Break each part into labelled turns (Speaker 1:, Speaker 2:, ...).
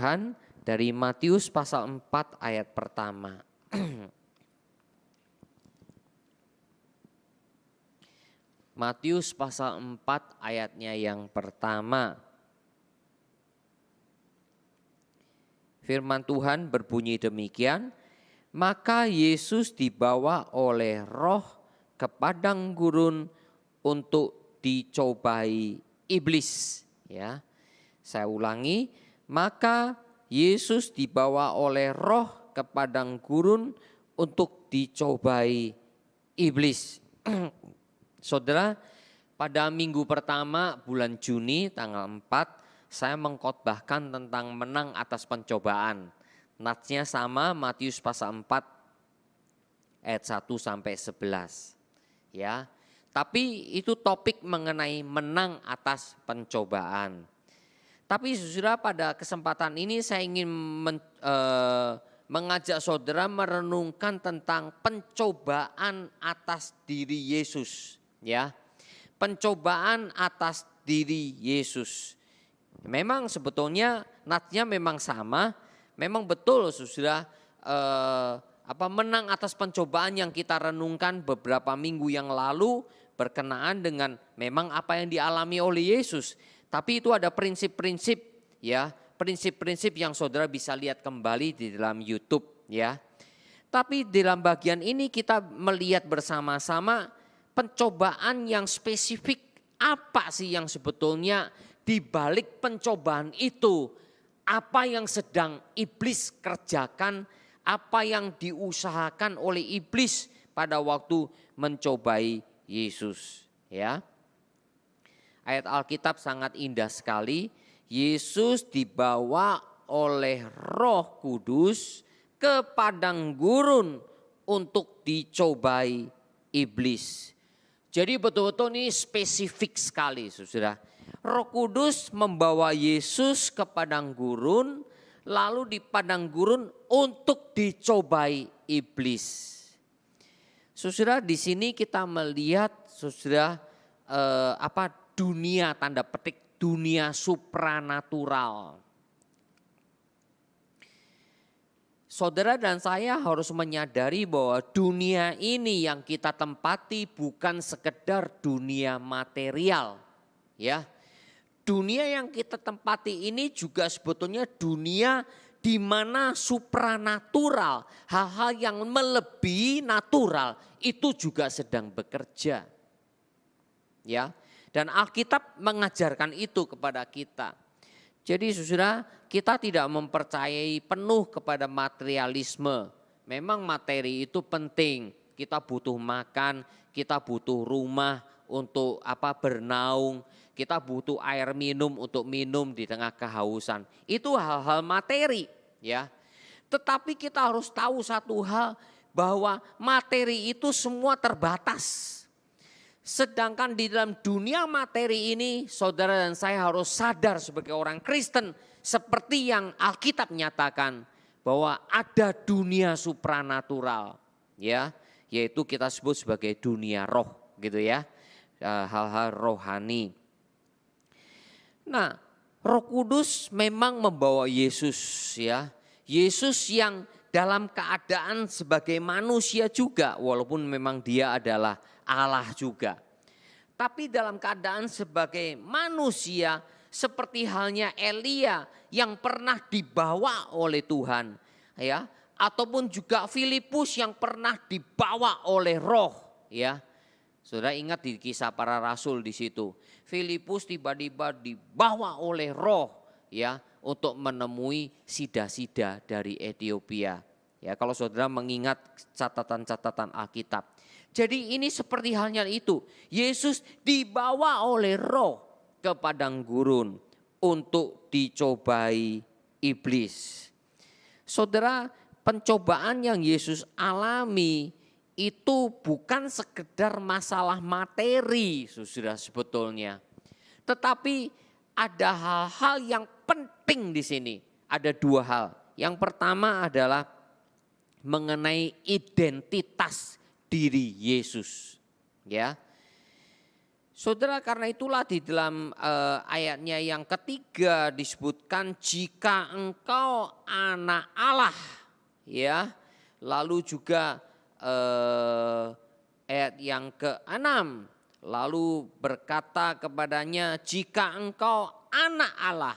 Speaker 1: Tuhan dari Matius pasal 4 ayat pertama. Matius pasal 4 ayatnya yang pertama. Firman Tuhan berbunyi demikian, maka Yesus dibawa oleh Roh ke padang gurun untuk dicobai iblis. Ya, saya ulangi, maka Yesus dibawa oleh Roh ke padang gurun untuk dicobai iblis. Saudara, pada minggu pertama bulan Juni tanggal 4 saya mengkhotbahkan tentang menang atas pencobaan. Natsnya sama, Matius pasal 4 ayat 1 sampai 11. Ya. Tapi itu topik mengenai menang atas pencobaan. Tapi saudara, pada kesempatan ini saya ingin mengajak saudara merenungkan tentang pencobaan atas diri Yesus. Ya, pencobaan atas diri Yesus. Memang sebetulnya natsnya memang sama, memang betul saudara, menang atas pencobaan yang kita renungkan beberapa minggu yang lalu berkenaan dengan memang apa yang dialami oleh Yesus. Tapi itu ada prinsip-prinsip, ya, prinsip-prinsip yang saudara bisa lihat kembali di dalam YouTube, ya. Tapi dalam bagian ini kita melihat bersama-sama pencobaan yang spesifik, apa sih yang sebetulnya di balik pencobaan itu, apa yang sedang iblis kerjakan, apa yang diusahakan oleh iblis pada waktu mencobai Yesus, ya. Ayat Alkitab sangat indah sekali. Yesus dibawa oleh Roh Kudus ke padang gurun untuk dicobai iblis. Jadi betul-betul ini spesifik sekali, saudara. Roh Kudus membawa Yesus ke padang gurun, lalu di padang gurun untuk dicobai iblis. Saudara, di sini kita melihat, saudara, dunia tanda petik, dunia supranatural. Saudara dan saya harus menyadari bahwa dunia ini yang kita tempati bukan sekedar dunia material, ya. Dunia yang kita tempati ini juga sebetulnya dunia di mana supranatural, hal-hal yang melebihi natural itu juga sedang bekerja. Ya. Dan Alkitab mengajarkan itu kepada kita. Jadi saudara, kita tidak mempercayai penuh kepada materialisme. Memang materi itu penting. Kita butuh makan, kita butuh rumah untuk bernaung, kita butuh air minum untuk minum di tengah kehausan. Itu hal-hal materi, ya. Tetapi kita harus tahu satu hal, bahwa materi itu semua terbatas. Sedangkan di dalam dunia materi ini, saudara dan saya harus sadar sebagai orang Kristen, seperti yang Alkitab nyatakan, bahwa ada dunia supranatural, ya, yaitu kita sebut sebagai dunia roh, gitu ya, hal-hal rohani. Nah, Roh Kudus memang membawa Yesus, ya, Yesus yang dalam keadaan sebagai manusia juga, walaupun memang dia adalah Allah juga. Tapi dalam keadaan sebagai manusia seperti halnya Elia yang pernah dibawa oleh Tuhan, ya, ataupun juga Filipus yang pernah dibawa oleh Roh, ya. Saudara ingat di Kisah Para Rasul di situ. Filipus tiba-tiba dibawa oleh Roh, ya, untuk menemui sida-sida dari Ethiopia. Ya, kalau saudara mengingat catatan-catatan Alkitab. Jadi ini seperti halnya itu. Yesus dibawa oleh Roh ke padang gurun untuk dicobai iblis. Saudara, pencobaan yang Yesus alami itu bukan sekedar masalah materi, saudara, sebetulnya. Tetapi ada hal-hal yang penting di sini. Ada dua hal. Yang pertama adalah mengenai identitas diri Yesus, ya. Saudara, karena itulah di dalam ayatnya yang ketiga disebutkan jika engkau anak Allah, ya. Lalu juga ayat yang ke-6 lalu berkata kepadanya jika engkau anak Allah.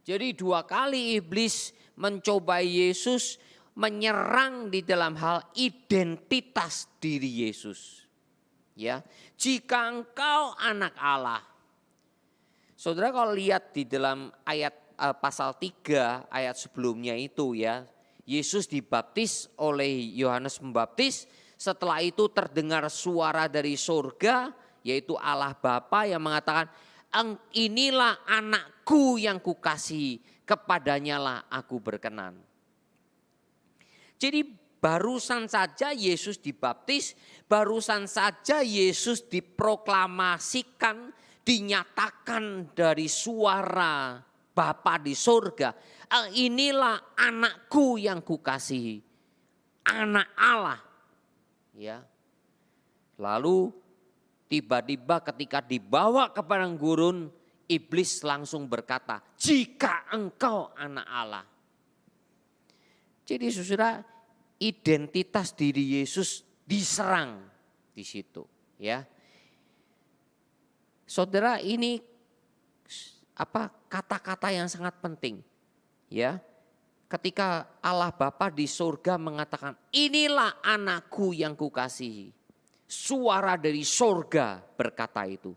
Speaker 1: Jadi 2 kali iblis mencoba Yesus, menyerang di dalam hal identitas diri Yesus. Ya, jika engkau anak Allah. Saudara, kalau lihat di dalam ayat pasal 3 ayat sebelumnya itu, ya, Yesus dibaptis oleh Yohanes Pembaptis. Setelah itu terdengar suara dari surga, yaitu Allah Bapa yang mengatakan, inilah anakku yang kukasihi, kepadanya lah aku berkenan. Jadi barusan saja Yesus dibaptis, barusan saja Yesus diproklamasikan, dinyatakan dari suara Bapa di surga. Inilah anakku yang kukasihi, anak Allah. Ya. Lalu tiba-tiba ketika dibawa ke padang gurun, iblis langsung berkata, jika engkau anak Allah. Jadi saudara, identitas diri Yesus diserang di situ, ya. Saudara, ini kata-kata yang sangat penting, ya. Ketika Allah Bapa di surga mengatakan, inilah anakku yang kukasihi. Suara dari surga berkata itu.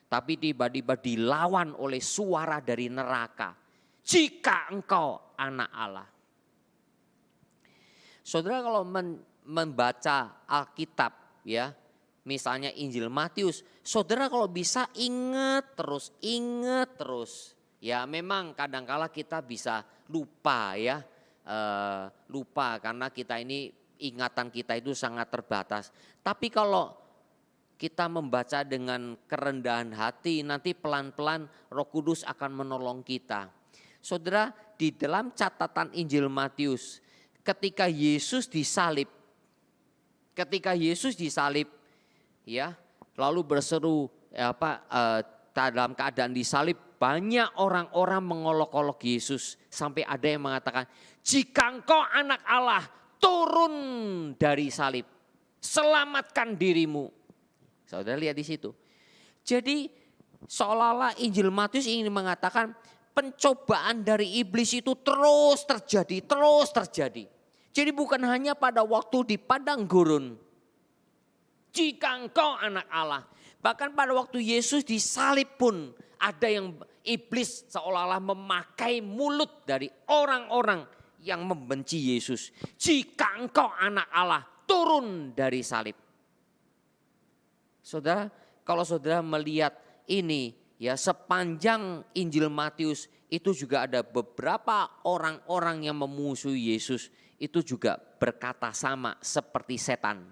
Speaker 1: Tapi tiba-tiba dilawan oleh suara dari neraka. Jika engkau anak Allah. Saudara, kalau membaca Alkitab, ya, misalnya Injil Matius, saudara kalau bisa ingat terus. Ya, memang kadangkala kita bisa lupa, ya, lupa karena kita ini ingatan kita itu sangat terbatas. Tapi kalau kita membaca dengan kerendahan hati, nanti pelan-pelan Roh Kudus akan menolong kita. Saudara, di dalam catatan Injil Matius, ketika Yesus disalib, ya, lalu berseru, dalam keadaan disalib, banyak orang-orang mengolok-olok Yesus, sampai ada yang mengatakan, jika engkau anak Allah, turun dari salib, selamatkan dirimu. Saudara lihat di situ. Jadi seolah-olah Injil Matius ingin mengatakan pencobaan dari iblis itu terus terjadi. Jadi bukan hanya pada waktu di padang gurun. Jika engkau anak Allah. Bahkan pada waktu Yesus disalib pun ada yang iblis seolah-olah memakai mulut dari orang-orang yang membenci Yesus. Jika engkau anak Allah, turun dari salib. Saudara, kalau saudara melihat ini, ya, sepanjang Injil Matius itu juga ada beberapa orang-orang yang memusuhi Yesus, itu juga berkata sama seperti setan.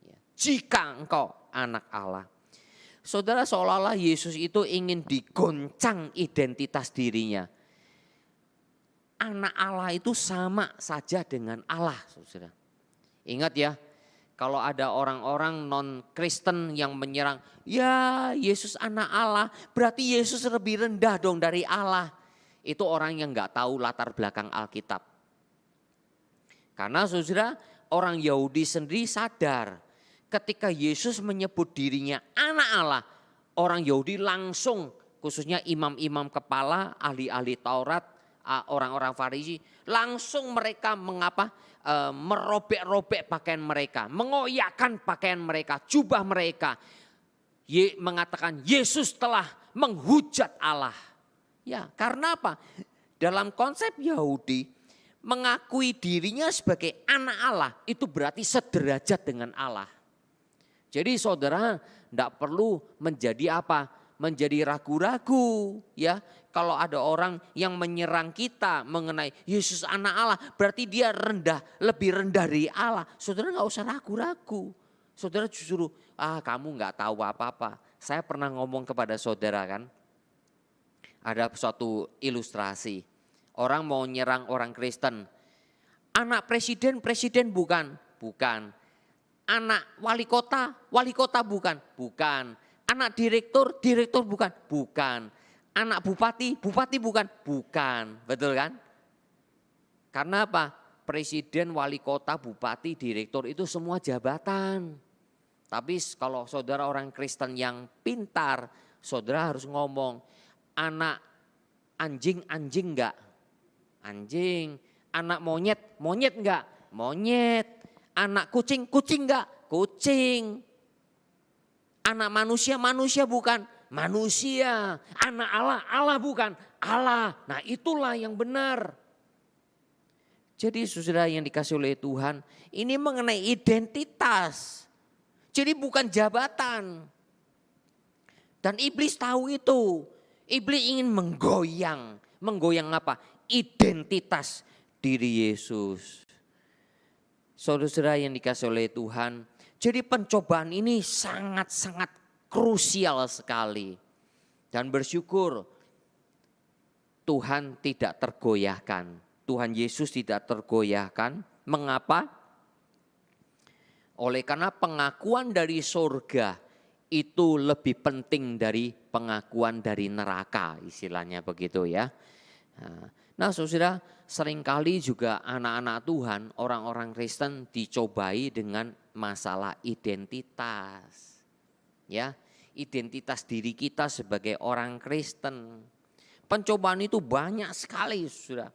Speaker 1: Ya, jika engkau anak Allah. Saudara, seolah-olah Yesus itu ingin digoncang identitas dirinya. Anak Allah itu sama saja dengan Allah, saudara. Ingat ya, kalau ada orang-orang non-Kristen yang menyerang, ya Yesus anak Allah, berarti Yesus lebih rendah dong dari Allah. Itu orang yang gak tahu latar belakang Alkitab. Karena saudara, orang Yahudi sendiri sadar, ketika Yesus menyebut dirinya anak Allah, orang Yahudi langsung, khususnya imam-imam kepala, ahli-ahli Taurat, orang-orang Farisi, langsung mereka merobek-robek pakaian mereka, mengoyakkan pakaian mereka, jubah mereka, mengatakan Yesus telah menghujat Allah. Ya, karena apa? Dalam konsep Yahudi, mengakui dirinya sebagai anak Allah itu berarti sederajat dengan Allah. Jadi saudara tidak perlu menjadi menjadi ragu-ragu, ya. Kalau ada orang yang menyerang kita mengenai Yesus anak Allah, berarti dia lebih rendah dari Allah. Saudara nggak usah ragu-ragu. Saudara justru, kamu nggak tahu apa-apa. Saya pernah ngomong kepada saudara kan, ada suatu ilustrasi. Orang mau nyerang orang Kristen. Anak presiden bukan. Anak wali kota bukan. Anak direktur, direktur bukan? Bukan. Anak bupati, bupati bukan? Bukan. Betul kan? Karena apa? Presiden, wali kota, bupati, direktur itu semua jabatan. Tapi kalau saudara orang Kristen yang pintar, saudara harus ngomong, anak anjing, anjing enggak? Anjing. Anak monyet, monyet enggak? Monyet. Anak kucing, kucing enggak? Kucing. Anak manusia, manusia bukan? Manusia. Anak Allah, Allah bukan? Allah. Nah itulah yang benar. Jadi saudara yang dikasih oleh Tuhan, ini mengenai identitas. Jadi bukan jabatan. Dan iblis tahu itu. Iblis ingin menggoyang. Menggoyang apa? Identitas diri Yesus. Saudara-saudara yang dikasih oleh Tuhan, jadi pencobaan ini sangat-sangat krusial sekali. Dan bersyukur Tuhan tidak tergoyahkan. Tuhan Yesus tidak tergoyahkan. Mengapa? Oleh karena pengakuan dari surga itu lebih penting dari pengakuan dari neraka, istilahnya begitu ya. Nah saudara, seringkali juga anak-anak Tuhan, orang-orang Kristen dicobai dengan masalah identitas. Ya, identitas diri kita sebagai orang Kristen. Pencobaan itu banyak sekali saudara.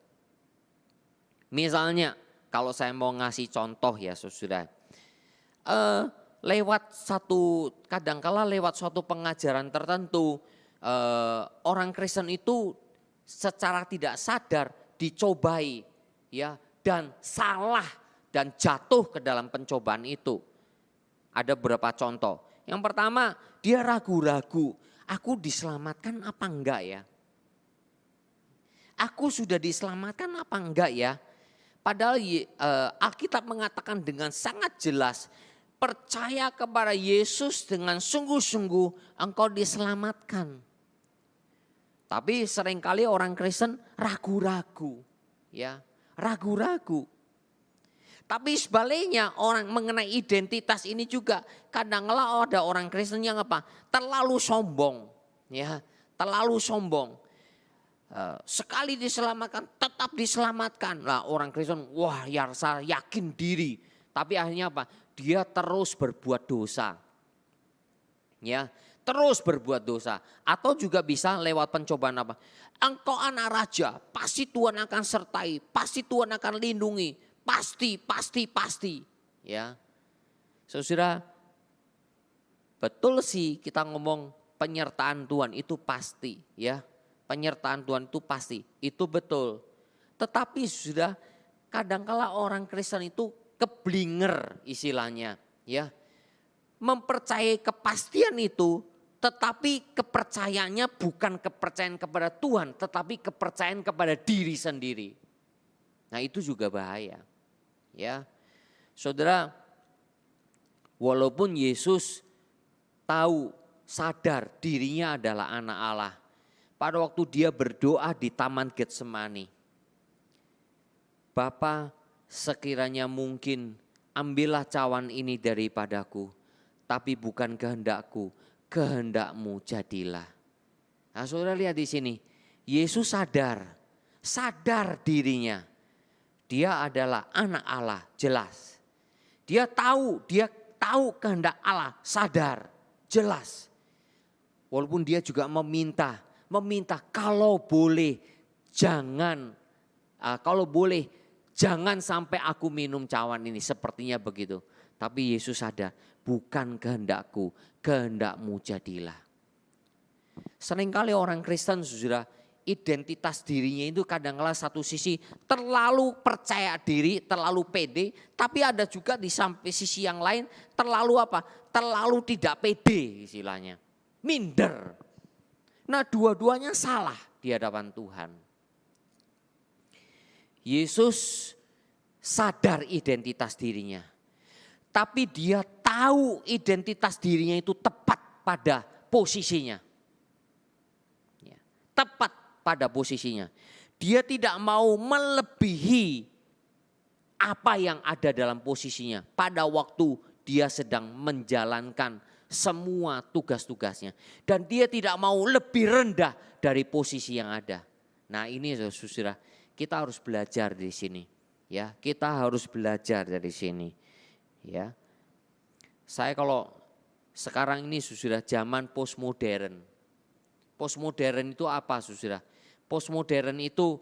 Speaker 1: Misalnya kalau saya mau ngasih contoh ya saudara. Kadangkala lewat suatu pengajaran tertentu, orang Kristen itu secara tidak sadar dicobai ya, dan salah dan jatuh ke dalam pencobaan itu. Ada beberapa contoh. Yang pertama, dia ragu-ragu, aku diselamatkan apa enggak ya? Aku sudah diselamatkan apa enggak ya? Padahal Alkitab mengatakan dengan sangat jelas, percaya kepada Yesus dengan sungguh-sungguh engkau diselamatkan. Tapi seringkali orang Kristen ragu-ragu, ya, ragu-ragu. Tapi sebaliknya orang mengenai identitas ini juga kadang-kala ada orang Kristen yang apa? Terlalu sombong, ya, terlalu sombong. Sekali diselamatkan tetap diselamatkan. Lah orang Kristen wah ya rasa yakin diri. Tapi akhirnya apa? Dia terus berbuat dosa. Ya, terus berbuat dosa. Atau juga bisa lewat pencobaan apa? Engkau anak raja, pasti Tuhan akan sertai, pasti Tuhan akan lindungi, pasti. Ya. Saudara, betul sih kita ngomong penyertaan Tuhan itu pasti, ya. Penyertaan Tuhan itu pasti, itu betul. Tetapi sudah kadangkala orang Kristen itu keblinger istilahnya, ya. Mempercayai kepastian itu, tetapi kepercayaannya bukan kepercayaan kepada Tuhan, tetapi kepercayaan kepada diri sendiri. Nah itu juga bahaya, ya. Saudara, walaupun Yesus tahu, sadar dirinya adalah anak Allah. Pada waktu dia berdoa di Taman Getsemani, Bapa, sekiranya mungkin ambillah cawan ini daripadaku, tapi bukan kehendakku, kehendakmu jadilah. Nah saudara lihat di sini, Yesus sadar dirinya. Dia adalah anak Allah, jelas. Dia tahu kehendak Allah, sadar, jelas. Walaupun dia juga meminta kalau boleh jangan sampai aku minum cawan ini, sepertinya begitu. Tapi Yesus sadar, bukan kehendakku, kehendakmu jadilah. Seringkali orang Kristen saudara, identitas dirinya itu kadang-kala satu sisi terlalu percaya diri, terlalu pede, tapi ada juga di samping sisi yang lain terlalu apa? Terlalu tidak pede istilahnya. Minder. Nah, dua-duanya salah di hadapan Tuhan. Yesus sadar identitas dirinya. Tapi dia tahu identitas dirinya itu tepat pada posisinya. Ya, tepat pada posisinya. Dia tidak mau melebihi apa yang ada dalam posisinya pada waktu dia sedang menjalankan semua tugas-tugasnya. Dan dia tidak mau lebih rendah dari posisi yang ada. Nah ini saudara, kita harus belajar di sini. Ya, kita harus belajar dari sini. Ya, saya kalau sekarang ini saudara zaman postmodern. Postmodern itu apa saudara? Postmodern itu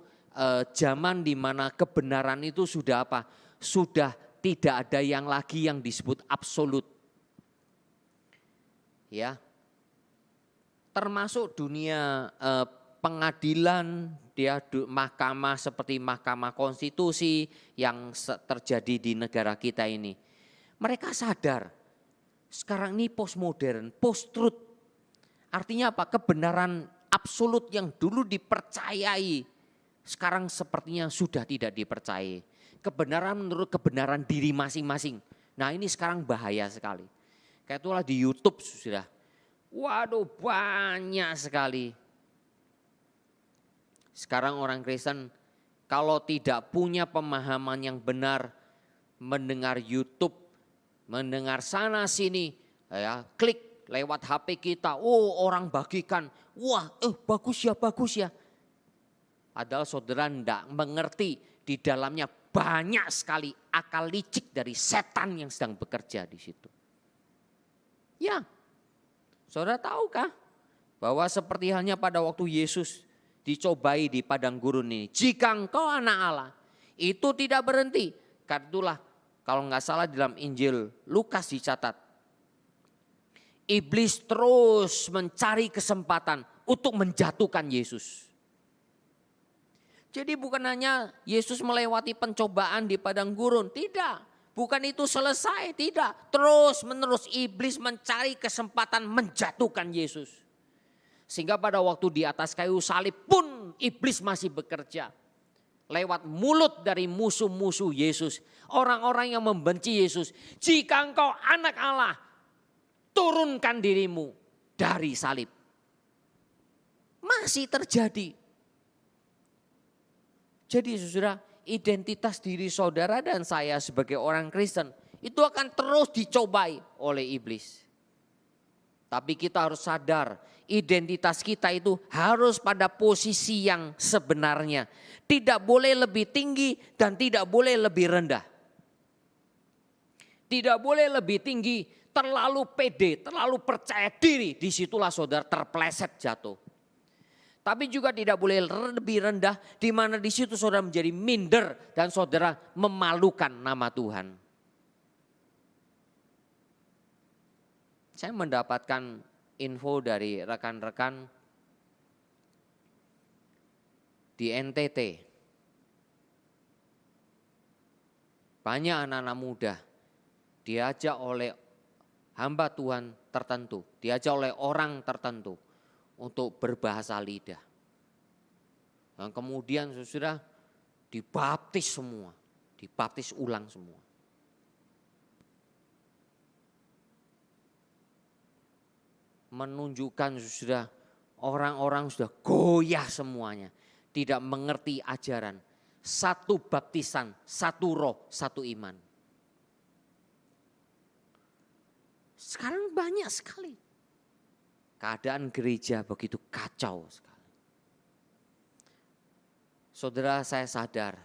Speaker 1: zaman di mana kebenaran itu sudah apa? Sudah tidak ada yang lagi yang disebut absolut. Ya. Termasuk dunia pengadilan, dia mahkamah seperti Mahkamah Konstitusi yang terjadi di negara kita ini. Mereka sadar sekarang ini postmodern, post-truth. Artinya apa? Kebenaran absolut yang dulu dipercayai sekarang sepertinya sudah tidak dipercayai. Kebenaran menurut kebenaran diri masing-masing. Nah ini sekarang bahaya sekali. Kayak itulah di YouTube sudah. Waduh banyak sekali. Sekarang orang Kristen kalau tidak punya pemahaman yang benar, mendengar YouTube, mendengar sana sini, ya klik lewat HP kita, oh orang bagikan, wah bagus ya. Padahal saudara tidak mengerti di dalamnya banyak sekali akal licik dari setan yang sedang bekerja di situ. Ya, saudara tahukah bahwa seperti halnya pada waktu Yesus dicobai di padang gurun ini. Jika engkau anak Allah, itu tidak berhenti. Karena itulah kalau nggak salah dalam Injil Lukas dicatat. Iblis terus mencari kesempatan untuk menjatuhkan Yesus. Jadi bukan hanya Yesus melewati pencobaan di padang gurun, tidak. Bukan itu selesai, tidak. Terus menerus iblis mencari kesempatan menjatuhkan Yesus. Sehingga pada waktu di atas kayu salib pun iblis masih bekerja. Lewat mulut dari musuh-musuh Yesus. Orang-orang yang membenci Yesus. Jika engkau anak Allah, turunkan dirimu dari salib. Masih terjadi. Jadi saudara, identitas diri saudara dan saya sebagai orang Kristen itu akan terus dicobai oleh iblis. Tapi kita harus sadar, identitas kita itu harus pada posisi yang sebenarnya. Tidak boleh lebih tinggi dan tidak boleh lebih rendah. Tidak boleh lebih tinggi, terlalu pede, terlalu percaya diri. Disitulah saudara terpleset jatuh. Tapi juga tidak boleh lebih rendah, di mana di situ saudara menjadi minder dan saudara memalukan nama Tuhan. Saya mendapatkan info dari rekan-rekan di NTT. Banyak anak-anak muda diajak oleh hamba Tuhan tertentu, diajak oleh orang tertentu untuk berbahasa lidah. Dan kemudian sudah dibaptis semua, dibaptis ulang semua. Menunjukkan sudah orang-orang sudah goyah semuanya. Tidak mengerti ajaran. Satu baptisan, satu roh, satu iman. Sekarang banyak sekali. Keadaan gereja begitu kacau sekali. Saudara saya sadar.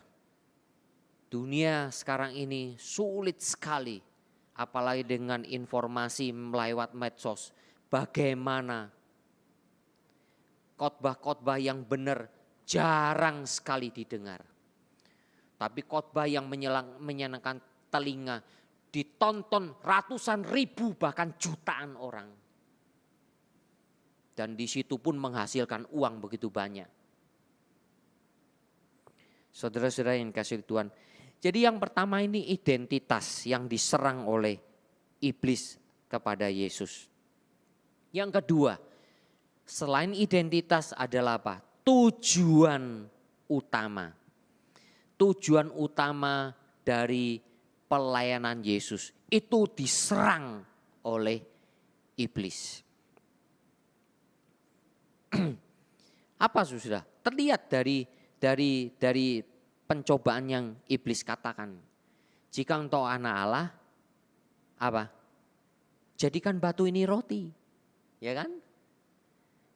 Speaker 1: Dunia sekarang ini sulit sekali. Apalagi dengan informasi lewat medsos. Bagaimana khotbah-khotbah yang benar jarang sekali didengar. Tapi khotbah yang menyenangkan telinga ditonton ratusan ribu bahkan jutaan orang. Dan di situ pun menghasilkan uang begitu banyak. Saudara-saudara yang kasih Tuhan. Jadi yang pertama ini identitas yang diserang oleh iblis kepada Yesus. Yang kedua, selain identitas adalah apa? Tujuan utama. Tujuan utama dari pelayanan Yesus itu diserang oleh iblis. Apa sudah? Terlihat dari pencobaan yang iblis katakan. Jika engkau anak Allah, apa? jadikan batu ini roti. Ya kan?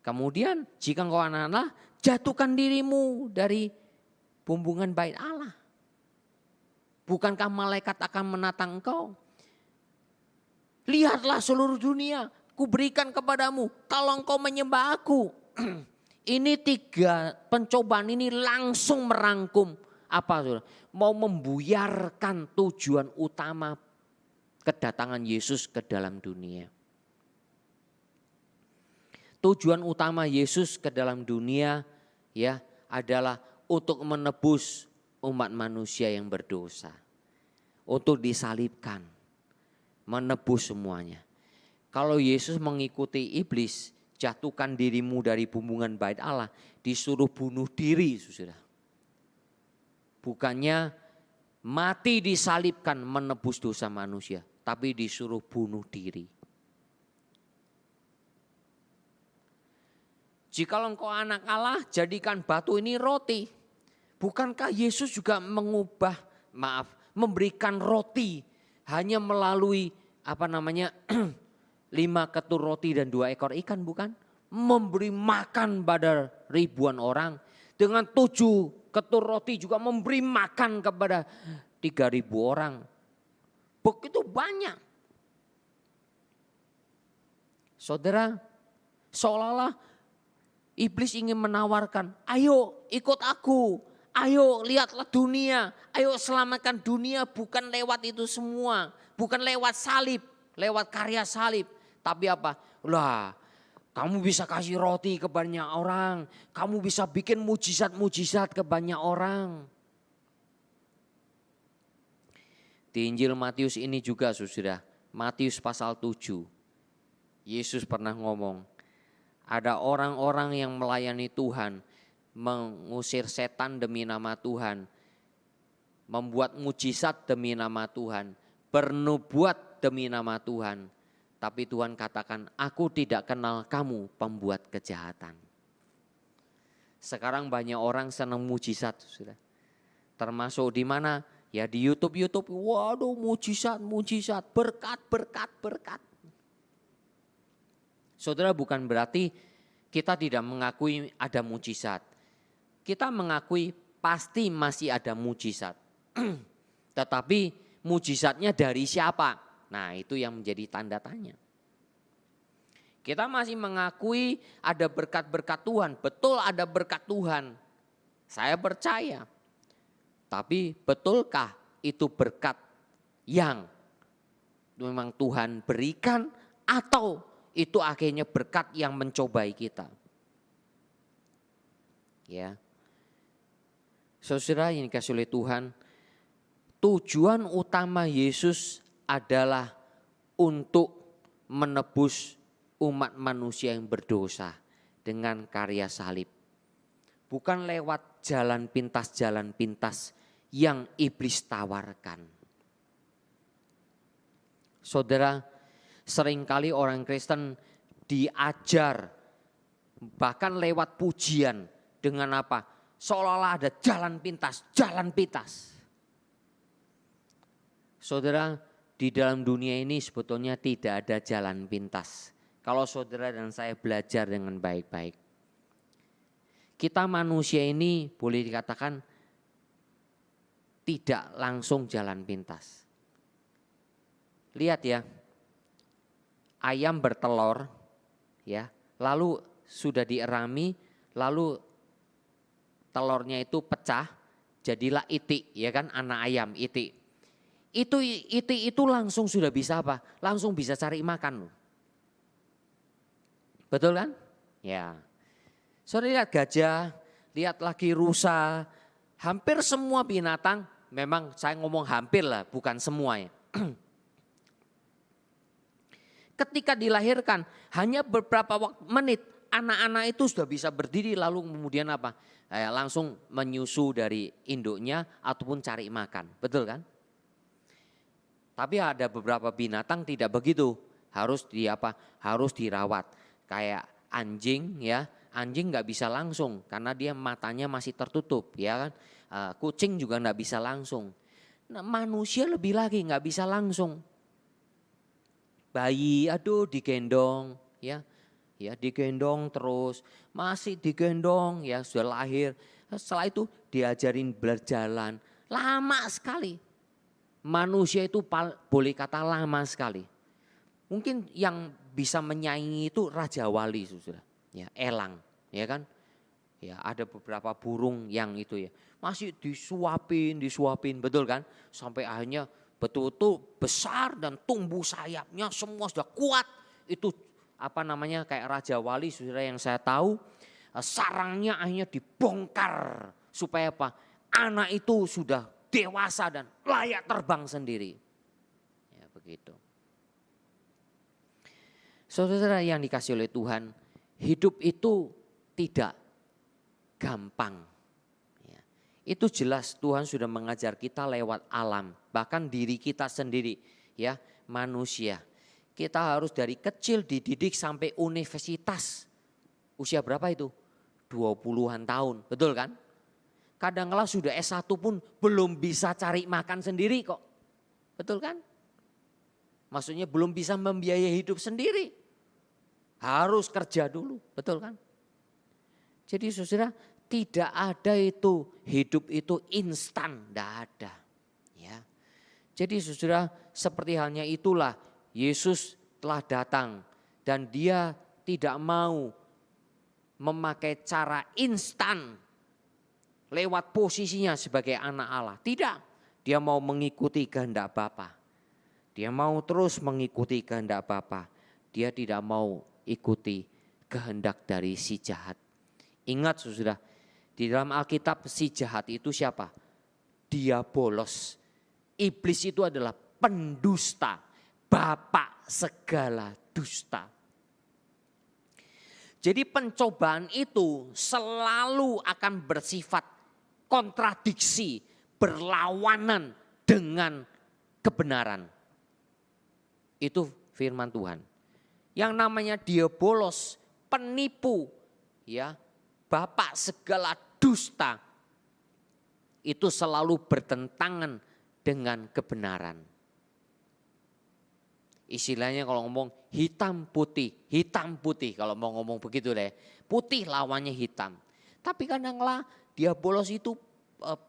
Speaker 1: Kemudian jika engkau anak Allah, jatuhkan dirimu dari bumbungan bait Allah. Bukankah malaikat akan menatang engkau? Lihatlah seluruh dunia, kuberikan kepadamu kalau engkau menyembah aku. Ini 3 pencobaan ini langsung merangkum apa saudara? Mau membuyarkan tujuan utama kedatangan Yesus ke dalam dunia. Tujuan utama Yesus ke dalam dunia ya adalah untuk menebus umat manusia yang berdosa. Untuk disalibkan, menebus semuanya. Kalau Yesus mengikuti iblis, jatuhkan dirimu dari bumbungan bait Allah, disuruh bunuh diri, saudara. Bukannya mati disalibkan menebus dosa manusia, tapi disuruh bunuh diri. Jika engkau anak Allah, jadikan batu ini roti. Bukankah Yesus juga memberikan roti hanya melalui 5 ketur roti dan 2 ekor ikan, bukan? Memberi makan pada ribuan orang. Dengan 7 ketur roti juga memberi makan kepada 3.000 orang. Begitu banyak. Saudara, seolah-olah iblis ingin menawarkan, ayo ikut aku, ayo lihatlah dunia, ayo selamatkan dunia bukan lewat itu semua. Bukan lewat salib, lewat karya salib. Tapi apa? Lah, kamu bisa kasih roti ke banyak orang, kamu bisa bikin mujizat-mujizat ke banyak orang. Di Injil Matius ini juga saudara, Matius pasal 7. Yesus pernah ngomong, ada orang-orang yang melayani Tuhan, mengusir setan demi nama Tuhan, membuat mujizat demi nama Tuhan, bernubuat demi nama Tuhan. Tapi Tuhan katakan, aku tidak kenal kamu pembuat kejahatan. Sekarang banyak orang senang mujizat, sudah. Termasuk di mana? Ya di YouTube. Waduh, mujizat, berkat. Saudara, bukan berarti kita tidak mengakui ada mujizat. Kita mengakui pasti masih ada mujizat. Tetapi mujizatnya dari siapa? Nah, itu yang menjadi tanda tanya. Kita masih mengakui ada berkat-berkat Tuhan. Betul ada berkat Tuhan. Saya percaya. Tapi betulkah itu berkat yang memang Tuhan berikan atau itu akhirnya berkat yang mencobai kita? Ya. Saudara yang dikasihi oleh Tuhan, tujuan utama Yesus adalah untuk menebus umat manusia yang berdosa dengan karya salib. Bukan lewat jalan pintas yang iblis tawarkan. Saudara, seringkali orang Kristen diajar bahkan lewat pujian dengan apa? Seolah-olah ada jalan pintas. Saudara, di dalam dunia ini sebetulnya tidak ada jalan pintas. Kalau saudara dan saya belajar dengan baik-baik. Kita manusia ini boleh dikatakan tidak langsung jalan pintas. Lihat ya, ayam bertelur ya, lalu sudah dierami, lalu telurnya itu pecah, jadilah itik ya kan, anak ayam itik. Itu langsung sudah bisa apa? Langsung bisa cari makan loh. Betul kan? Ya. Saudara lihat gajah, lihat lagi rusa, hampir semua binatang, memang saya ngomong hampir lah, bukan semua ya. Ketika dilahirkan, hanya beberapa menit, anak-anak itu sudah bisa berdiri lalu kemudian apa? Langsung menyusu dari induknya ataupun cari makan, betul kan? Tapi ada beberapa binatang tidak begitu, harus dirawat. Kayak anjing ya, anjing nggak bisa langsung karena dia matanya masih tertutup ya kan. Kucing juga nggak bisa langsung. Nah, manusia lebih lagi nggak bisa langsung. Bayi, aduh digendong, ya, ya digendong terus, masih digendong, ya sudah lahir. Setelah itu diajarin berjalan, lama sekali. Manusia itu boleh kata lama sekali. Mungkin yang bisa menyaingi itu Raja Wali, saudara, ya elang, ya kan? Ya ada beberapa burung yang itu ya masih disuapin, betul kan? Sampai akhirnya betul-betul besar dan tumbuh sayapnya semua sudah kuat. Itu apa namanya kayak Raja Wali, saudara, yang saya tahu sarangnya akhirnya dibongkar supaya apa? Anak itu sudah dewasa dan layak terbang sendiri. Ya begitu. Saudara yang dikasih oleh Tuhan, hidup itu tidak gampang. Ya. Itu jelas Tuhan sudah mengajar kita lewat alam, bahkan diri kita sendiri, ya manusia. Kita harus dari kecil dididik sampai universitas. Usia berapa itu? 20-an tahun, betul kan? Kadang-kala sudah S1 pun belum bisa cari makan sendiri kok. Betul kan? Maksudnya belum bisa membiayai hidup sendiri. Harus kerja dulu, betul kan? Jadi saudara, tidak ada itu hidup itu instan, tidak ada. Ya. Jadi saudara, seperti halnya itulah Yesus telah datang dan dia tidak mau memakai cara instan lewat posisinya sebagai anak Allah. Tidak, dia mau mengikuti kehendak Bapa. Dia mau terus mengikuti kehendak Bapa. Dia tidak mau ikuti kehendak dari si jahat. Ingat saudara, di dalam Alkitab si jahat itu siapa? Diabolos. Iblis itu adalah pendusta, bapak segala dusta. Jadi pencobaan itu selalu akan bersifat kontradiksi, berlawanan dengan kebenaran. Itu firman Tuhan. Yang namanya diabolos, penipu, ya, bapak segala dusta, itu selalu bertentangan dengan kebenaran. Istilahnya kalau ngomong hitam putih kalau mau ngomong begitu deh. Putih lawannya hitam. Tapi kadang-kala diabolos itu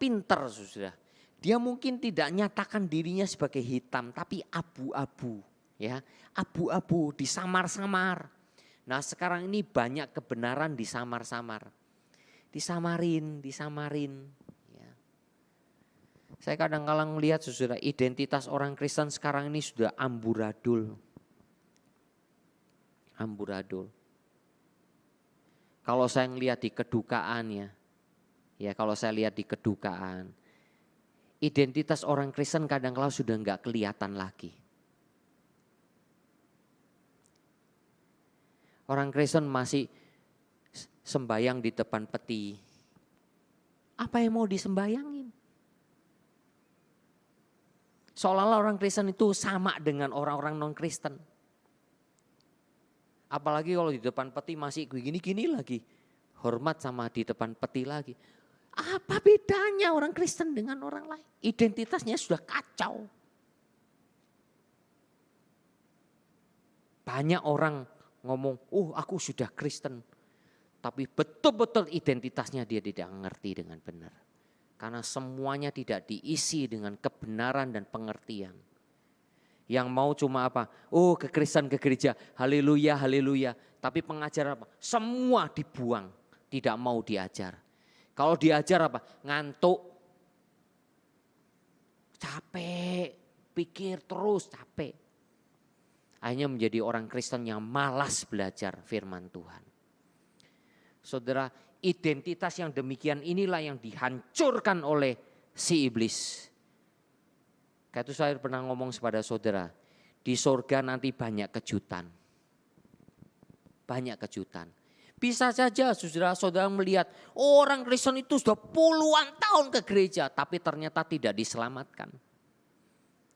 Speaker 1: pinter sudah. Dia mungkin tidak nyatakan dirinya sebagai hitam tapi abu-abu, ya. Abu-abu disamar-samar. Nah, sekarang ini banyak kebenaran disamar-samar. Disamarin. Ya. Saya kadang-kadang melihat saudara, identitas orang Kristen sekarang ini sudah amburadul. Kalau saya melihat di kedukaan ya kalau saya lihat di kedukaan, identitas orang Kristen kadang-kadang sudah enggak kelihatan lagi. Orang Kristen masih sembayang di depan peti. Apa yang mau disembayangin? Seolah-olah orang Kristen itu sama dengan orang-orang non-Kristen. Apalagi kalau di depan peti masih gini-gini lagi. Hormat sama di depan peti lagi. Apa bedanya orang Kristen dengan orang lain? Identitasnya sudah kacau. Banyak orang ngomong, aku sudah Kristen. Tapi betul-betul identitasnya dia tidak mengerti dengan benar. Karena semuanya tidak diisi dengan kebenaran dan pengertian. Yang mau cuma apa? Ke Kristen, ke gereja, haleluya, haleluya. Tapi pengajaran apa? Semua dibuang, tidak mau diajar. Kalau diajar apa? Ngantuk, capek, pikir terus capek. Akhirnya menjadi orang Kristen yang malas belajar firman Tuhan. Saudara, identitas yang demikian inilah yang dihancurkan oleh si iblis. Kayak itu saya pernah ngomong kepada saudara, di sorga nanti banyak kejutan. Banyak kejutan. Bisa saja saudara melihat orang Kristen itu sudah puluhan tahun ke gereja, tapi ternyata tidak diselamatkan.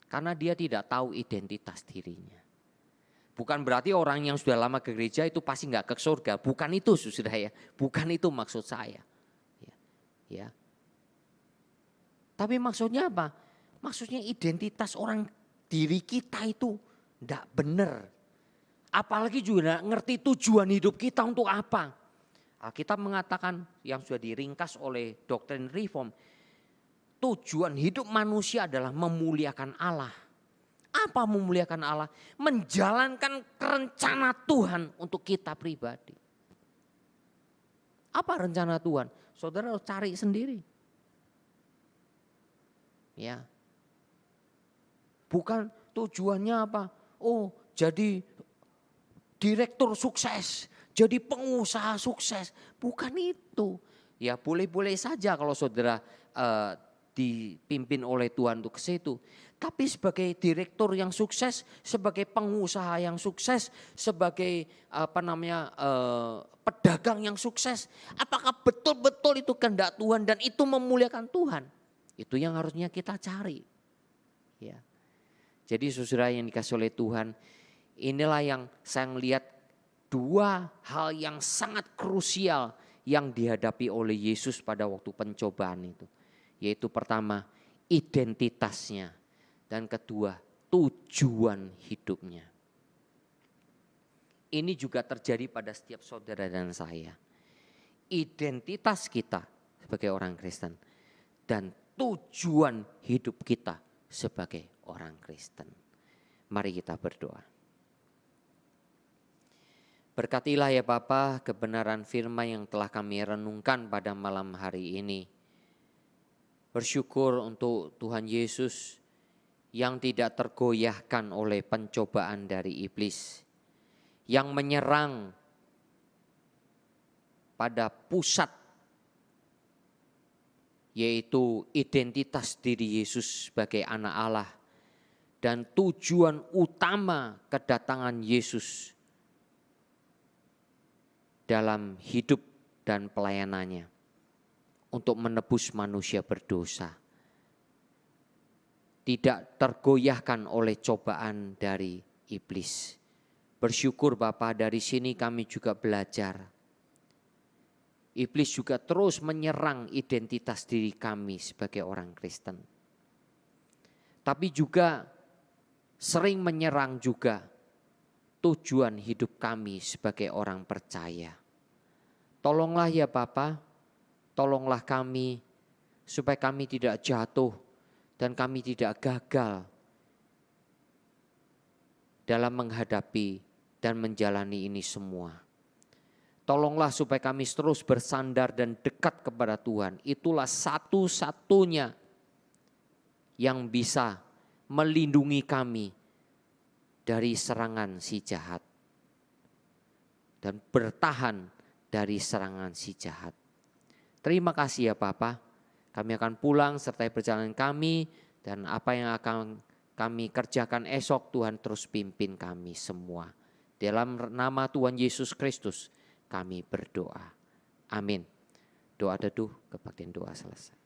Speaker 1: Karena dia tidak tahu identitas dirinya. Bukan berarti orang yang sudah lama ke gereja itu pasti nggak ke surga. Bukan itu saudara ya. Bukan itu maksud saya. Ya. Tapi maksudnya apa? Maksudnya identitas orang diri kita itu Tidak benar. Apalagi juga tidak ngerti tujuan hidup kita untuk apa. Alkitab mengatakan yang sudah diringkas oleh doktrin reform. Tujuan hidup manusia adalah memuliakan Allah. Apa memuliakan Allah? Menjalankan rencana Tuhan untuk kita pribadi. Apa rencana Tuhan? Saudara harus cari sendiri. Ya. Bukan tujuannya apa? Oh, jadi direktur sukses, jadi pengusaha sukses. Bukan itu. Ya boleh-boleh saja kalau saudara dipimpin oleh Tuhan untuk ke situ. Tapi sebagai direktur yang sukses, sebagai pengusaha yang sukses, sebagai pedagang yang sukses, apakah betul-betul itu kehendak Tuhan dan itu memuliakan Tuhan? Itu yang harusnya kita cari. Ya. Jadi saudara yang dikasih oleh Tuhan, inilah yang saya melihat dua hal yang sangat krusial yang dihadapi oleh Yesus pada waktu pencobaan itu. Yaitu pertama, identitasnya. Dan kedua, tujuan hidupnya. Ini juga terjadi pada setiap saudara dan saya. Identitas kita sebagai orang Kristen dan tujuan hidup kita sebagai orang Kristen. Mari kita berdoa. Berkatilah ya Bapa kebenaran firman yang telah kami renungkan pada malam hari ini. Bersyukur untuk Tuhan Yesus yang tidak tergoyahkan oleh pencobaan dari iblis, yang menyerang pada pusat yaitu identitas diri Yesus sebagai anak Allah dan tujuan utama kedatangan Yesus dalam hidup dan pelayanannya untuk menebus manusia berdosa. Tidak tergoyahkan oleh cobaan dari iblis. Bersyukur Bapa, dari sini kami juga belajar. Iblis juga terus menyerang identitas diri kami sebagai orang Kristen. Tapi juga sering menyerang juga tujuan hidup kami sebagai orang percaya. Tolonglah ya Bapa, tolonglah kami supaya kami tidak jatuh dan kami tidak gagal dalam menghadapi dan menjalani ini semua. Tolonglah supaya kami terus bersandar dan dekat kepada Tuhan. Itulah satu-satunya yang bisa melindungi kami dari serangan si jahat. Dan bertahan dari serangan si jahat. Terima kasih ya Bapa. Kami akan pulang serta perjalanan kami dan apa yang akan kami kerjakan esok Tuhan terus pimpin kami semua. Dalam nama Tuhan Yesus Kristus kami berdoa. Amin. Doa teduh kebaktian doa selesai.